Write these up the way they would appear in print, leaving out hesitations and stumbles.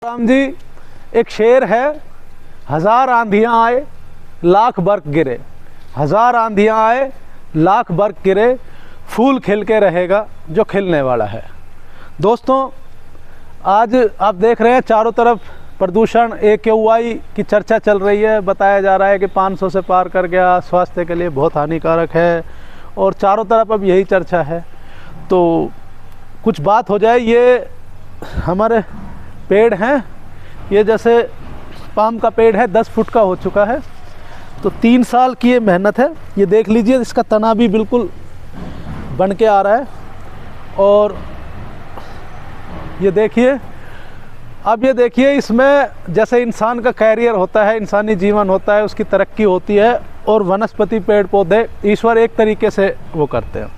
राम जी, एक शेर है, हजार आंधियां आए लाख बर्फ गिरे, हजार आंधियां आए लाख बर्फ गिरे, फूल खिल के रहेगा जो खिलने वाला है। दोस्तों, आज आप देख रहे हैं चारों तरफ प्रदूषण AQI की चर्चा चल रही है। बताया जा रहा है कि 500 से पार कर गया, स्वास्थ्य के लिए बहुत हानिकारक है, और चारों तरफ अब यही चर्चा है। तो कुछ बात हो जाए। ये हमारे पेड़ हैं, ये जैसे पाम का पेड़ है, 10 फुट का हो चुका है। तो 3 साल की ये मेहनत है। ये देख लीजिए, इसका तना भी बिल्कुल बन के आ रहा है। और ये देखिए, अब ये देखिए, इसमें जैसे इंसान का कैरियर होता है, इंसानी जीवन होता है, उसकी तरक्की होती है, और वनस्पति पेड़ पौधे ईश्वर एक तरीके से वो करते हैं।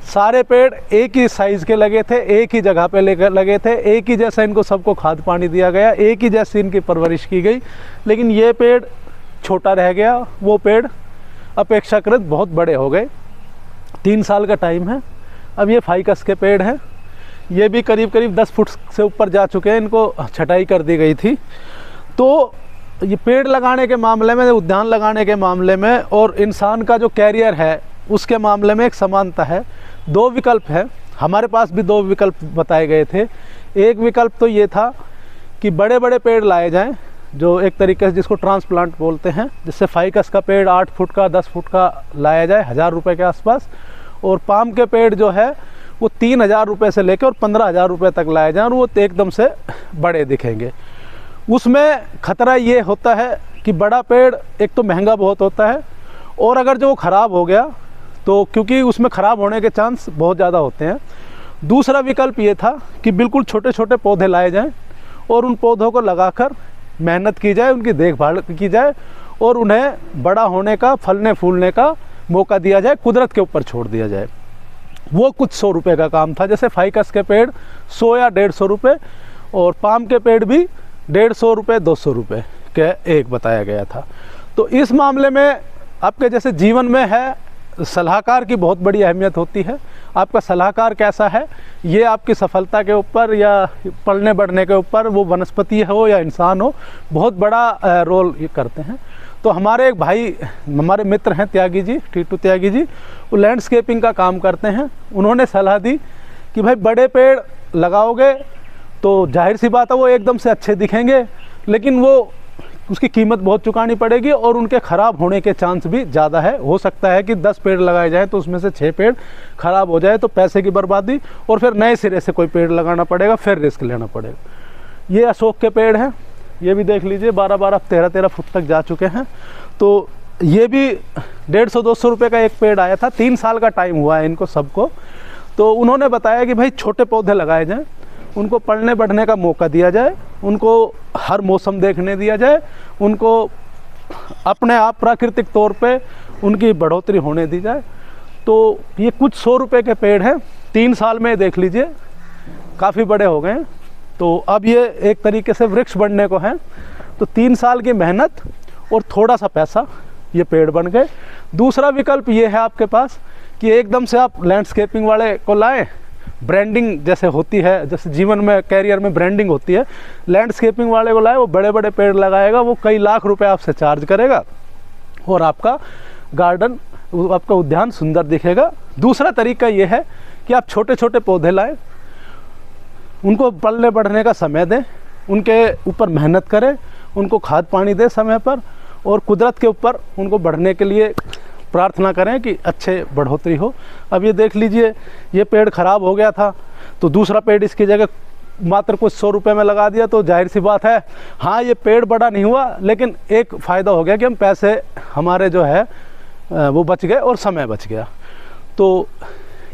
सारे पेड़ एक ही साइज़ के लगे थे, एक ही जगह पे लगे थे, एक ही जैसा इनको सबको खाद पानी दिया गया, एक ही जैसी इनकी परवरिश की गई। लेकिन ये पेड़ छोटा रह गया, वो पेड़ अपेक्षाकृत बहुत बड़े हो गए। 3 साल का टाइम है। अब ये फाइकस के पेड़ हैं, ये भी करीब करीब 10 फुट से ऊपर जा चुके हैं, इनको छटाई कर दी गई थी। तो ये पेड़ लगाने के मामले में, उद्यान लगाने के मामले में और इंसान का जो कैरियर है उसके मामले में एक समानता है। 2 विकल्प है, हमारे पास भी 2 विकल्प बताए गए थे। एक विकल्प तो ये था कि बड़े बड़े पेड़ लाए जाएं, जो एक तरीके से जिसको ट्रांसप्लांट बोलते हैं, जिससे फाइकस का पेड़ 8 फुट का 10 फुट का लाया जाए 1000 रुपये के आसपास, और पाम के पेड़ जो है वो 3000 रुपये से लेकर और 15,000 रुपये तक लाए जाएं, और वो एकदम से बड़े दिखेंगे। उसमें ख़तरा ये होता है कि बड़ा पेड़ एक तो महंगा बहुत होता है, और अगर जो ख़राब हो गया तो क्योंकि उसमें ख़राब होने के चांस बहुत ज़्यादा होते हैं। दूसरा विकल्प ये था कि बिल्कुल छोटे छोटे पौधे लाए जाएं और उन पौधों को लगाकर मेहनत की जाए, उनकी देखभाल की जाए, और उन्हें बड़ा होने का, फलने फूलने का मौका दिया जाए, कुदरत के ऊपर छोड़ दिया जाए। वो कुछ 100 रुपये का काम था। जैसे फाइकस के पेड़ 100 या 150 रुपये, और पाम के पेड़ भी 150 रुपये 200 रुपये के एक बताया गया था। तो इस मामले में आपके जैसे जीवन में है, सलाहकार की बहुत बड़ी अहमियत होती है। आपका सलाहकार कैसा है, ये आपकी सफलता के ऊपर या पलने बढ़ने के ऊपर, वो वनस्पति हो या इंसान हो, बहुत बड़ा रोल ये करते हैं। तो हमारे एक भाई, हमारे मित्र हैं त्यागी जी, टीटू त्यागी जी, वो लैंडस्केपिंग का काम करते हैं। उन्होंने सलाह दी कि भाई बड़े पेड़ लगाओगे तो जाहिर सी बात है वो एकदम से अच्छे दिखेंगे, लेकिन वो उसकी कीमत बहुत चुकानी पड़ेगी, और उनके ख़राब होने के चांस भी ज़्यादा है। हो सकता है कि 10 पेड़ लगाए जाएँ तो उसमें से 6 पेड़ ख़राब हो जाए, तो पैसे की बर्बादी, और फिर नए सिरे से कोई पेड़ लगाना पड़ेगा, फिर रिस्क लेना पड़ेगा। ये अशोक के पेड़ हैं, ये भी देख लीजिए 12-12, 13-13 फुट तक जा चुके हैं। तो ये भी 150-200 रुपये का एक पेड़ आया था। 3 साल का टाइम हुआ है इनको सबको। तो उन्होंने बताया कि भाई छोटे पौधे लगाए जाएँ, उनको पलने बढ़ने का मौका दिया जाए, उनको हर मौसम देखने दिया जाए, उनको अपने आप प्राकृतिक तौर पे उनकी बढ़ोतरी होने दी जाए। तो ये कुछ 100 रुपये के पेड़ हैं, 3 साल में देख लीजिए काफ़ी बड़े हो गए हैं। तो अब ये एक तरीके से वृक्ष बनने को हैं। तो 3 साल की मेहनत और थोड़ा सा पैसा, ये पेड़ बन गए। दूसरा विकल्प ये है आपके पास कि एकदम से आप लैंडस्केपिंग वाले को लाएं, ब्रांडिंग जैसे होती है, जैसे जीवन में कैरियर में ब्रांडिंग होती है, लैंडस्केपिंग वाले को लाए, वो बड़े बड़े पेड़ लगाएगा, वो कई लाख रुपए आपसे चार्ज करेगा, और आपका गार्डन, आपका उद्यान सुंदर दिखेगा। दूसरा तरीका ये है कि आप छोटे छोटे पौधे लाएं, उनको पलने बढ़ने का समय दें, उनके ऊपर मेहनत करें, उनको खाद पानी दें समय पर, और कुदरत के ऊपर उनको बढ़ने के लिए प्रार्थना करें कि अच्छे बढ़ोतरी हो। अब ये देख लीजिए, ये पेड़ ख़राब हो गया था, तो दूसरा पेड़ इसकी जगह मात्र कुछ 100 रुपये में लगा दिया। तो जाहिर सी बात है, हाँ ये पेड़ बड़ा नहीं हुआ, लेकिन एक फ़ायदा हो गया कि हम पैसे हमारे जो है वो बच गए और समय बच गया। तो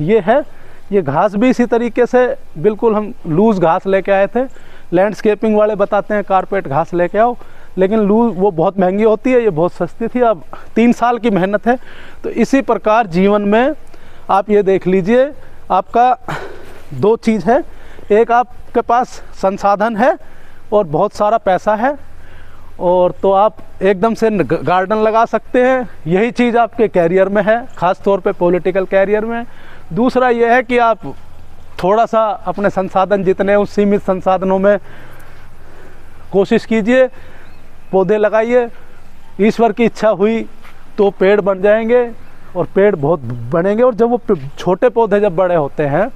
ये है। ये घास भी इसी तरीके से बिल्कुल हम लूज़ घास लेके आए थे। लैंडस्केपिंग वाले बताते हैं कारपेट घास लेके आओ, लेकिन लूज वो बहुत महंगी होती है, ये बहुत सस्ती थी। अब 3 साल की मेहनत है। तो इसी प्रकार जीवन में आप ये देख लीजिए, आपका 2 चीज़ है, एक आपके पास संसाधन है और बहुत सारा पैसा है, और तो आप एकदम से गार्डन लगा सकते हैं। यही चीज़ आपके कैरियर में है, ख़ास तौर पे पॉलिटिकल कैरियर में। दूसरा ये है कि आप थोड़ा सा अपने संसाधन जितने उस सीमित संसाधनों में कोशिश कीजिए, पौधे लगाइए। ईश्वर की इच्छा हुई तो पेड़ बन जाएंगे और पेड़ बहुत बनेंगे। और जब वो छोटे पौधे जब बड़े होते हैं,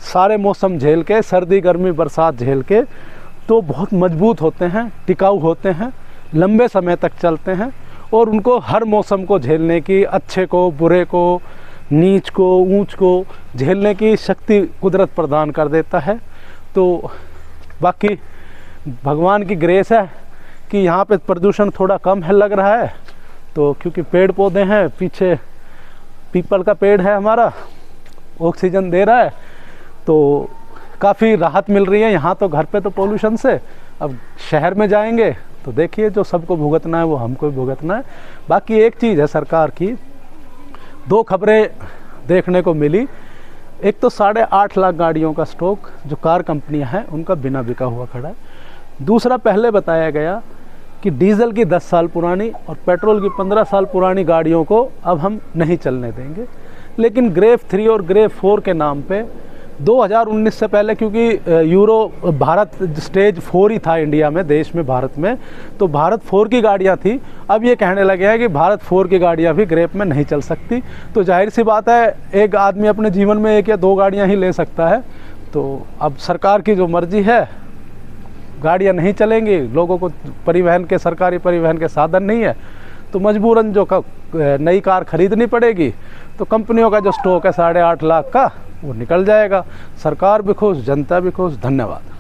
सारे मौसम झेल के, सर्दी गर्मी बरसात झेल के, तो बहुत मजबूत होते हैं, टिकाऊ होते हैं, लंबे समय तक चलते हैं और उनको हर मौसम को झेलने की, अच्छे को, बुरे को, नीच को, ऊंच को झेलने की शक्ति कुदरत प्रदान कर देता है। तो बाकी भगवान की ग्रेस है कि यहाँ पे प्रदूषण थोड़ा कम है लग रहा है, तो क्योंकि पेड़ पौधे हैं, पीछे पीपल का पेड़ है हमारा, ऑक्सीजन दे रहा है, तो काफ़ी राहत मिल रही है। यहाँ तो घर पे तो पोल्यूशन से, अब शहर में जाएंगे तो देखिए जो सबको भुगतना है वो हमको भी भुगतना है। बाकी एक चीज़ है सरकार की, 2 खबरें देखने को मिली। एक तो 8.5 लाख गाड़ियों का स्टॉक जो कार कंपनियां हैं उनका बिना बिका हुआ खड़ा है। दूसरा, पहले बताया गया कि डीजल की 10 साल पुरानी और पेट्रोल की 15 साल पुरानी गाड़ियों को अब हम नहीं चलने देंगे। लेकिन ग्रेफ 3 और ग्रेफ 4 के नाम पे 2019 से पहले, क्योंकि यूरो भारत स्टेज 4 ही था इंडिया में, देश में, भारत में, तो भारत 4 की गाड़ियां थी। अब ये कहने लगे हैं कि भारत 4 की गाड़ियां भी ग्रेफ में नहीं चल सकती। तो जाहिर सी बात है, एक आदमी अपने जीवन में 1 या 2 गाड़ियां ही ले सकता है। तो अब सरकार की जो मर्जी है, गाड़ियां नहीं चलेंगी, लोगों को परिवहन के, सरकारी परिवहन के साधन नहीं है, तो मजबूरन जो नई कार खरीदनी पड़ेगी। तो कंपनियों का जो स्टॉक है 8.5 लाख का, वो निकल जाएगा। सरकार भी खुश, जनता भी खुश। धन्यवाद।